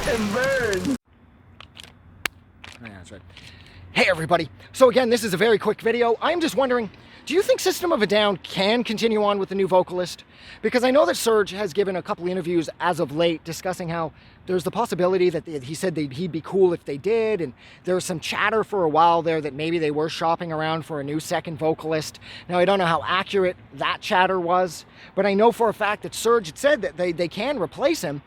and burn. Yeah, that's right. Hey everybody. So again, this is a very quick video. I'm just wondering, do you think System of a Down can continue on with the new vocalist? Because I know that Serj has given a couple interviews as of late discussing how there's the possibility that he said he'd be cool if they did, and there was some chatter for a while there that maybe they were shopping around for a new second vocalist. Now I don't know how accurate that chatter was, but I know for a fact that Serj had said that they can replace him.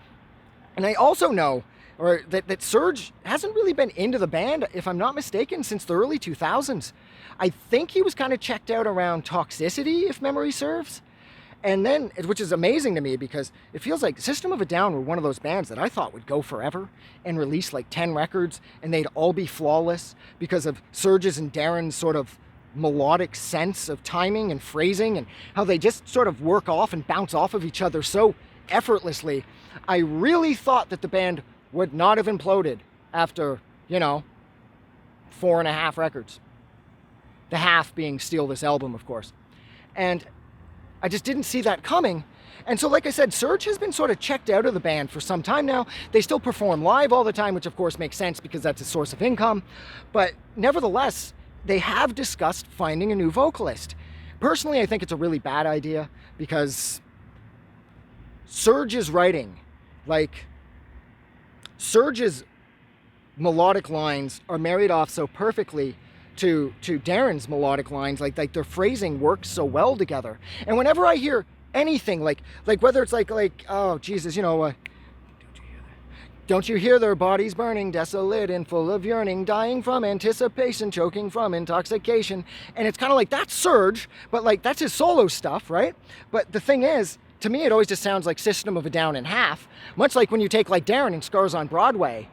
And I also know that Serj hasn't really been into the band, if I'm not mistaken, since the early 2000s. I think he was kind of checked out around Toxicity, if memory serves. And then, which is amazing to me because it feels like System of a Down were one of those bands that I thought would go forever and release like 10 records and they'd all be flawless because of Serj's and Darren's sort of melodic sense of timing and phrasing and how they just sort of work off and bounce off of each other so effortlessly. I really thought that the band would not have imploded after, 4.5 records. The half being Steal This Album, of course. And I just didn't see that coming. And so, like I said, Serj has been sort of checked out of the band for some time now. They still perform live all the time, which of course makes sense because that's a source of income. But nevertheless, they have discussed finding a new vocalist. Personally, I think it's a really bad idea because Serj's writing, Serj's melodic lines are married off so perfectly to Darren's melodic lines, like their phrasing works so well together. And whenever I hear anything like whether it's oh Jesus, don't you hear their bodies burning, desolate and full of yearning, dying from anticipation, choking from intoxication, and it's kind of like that's Serj, but that's his solo stuff, right? But the thing is, to me, it always just sounds like System of a Down in half, much like when you take Darren and Scars on Broadway.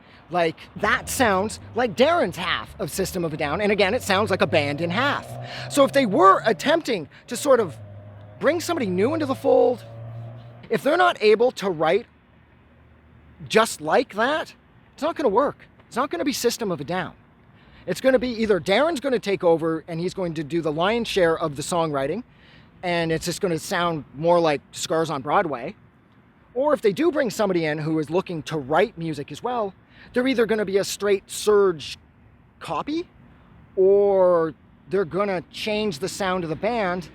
That sounds like Darren's half of System of a Down, and again, it sounds like a band in half. So if they were attempting to sort of bring somebody new into the fold, if they're not able to write just like that, it's not going to work. It's not going to be System of a Down. It's going to be either Darren's going to take over and he's going to do the lion's share of the songwriting, and it's just going to sound more like Scars on Broadway, or if they do bring somebody in who is looking to write music as well, they're either going to be a straight Serj copy, or they're going to change the sound of the band,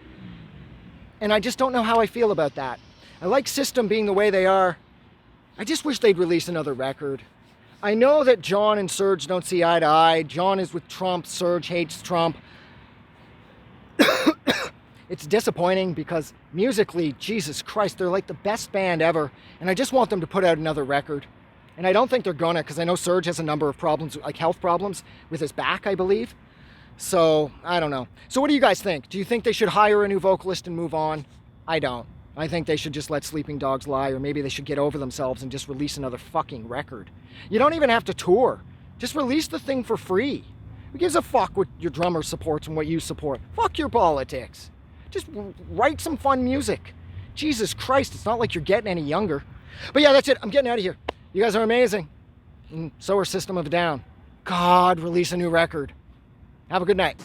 and I just don't know how I feel about that. I like System being the way they are. I just wish they'd release another record. I know that John and Serj don't see eye to eye. John is with Trump, Serj hates Trump. It's disappointing because musically, Jesus Christ, they're like the best band ever, and I just want them to put out another record. And I don't think they're gonna, because I know Serj has a number of problems, like health problems with his back, I believe. So, I don't know. So what do you guys think? Do you think they should hire a new vocalist and move on? I don't. I think they should just let sleeping dogs lie, or maybe they should get over themselves and just release another fucking record. You don't even have to tour. Just release the thing for free. Who gives a fuck what your drummer supports and what you support? Fuck your politics. Just write some fun music. Jesus Christ, it's not like you're getting any younger. But yeah, that's it. I'm getting out of here. You guys are amazing. And so are System of a Down. God, release a new record. Have a good night.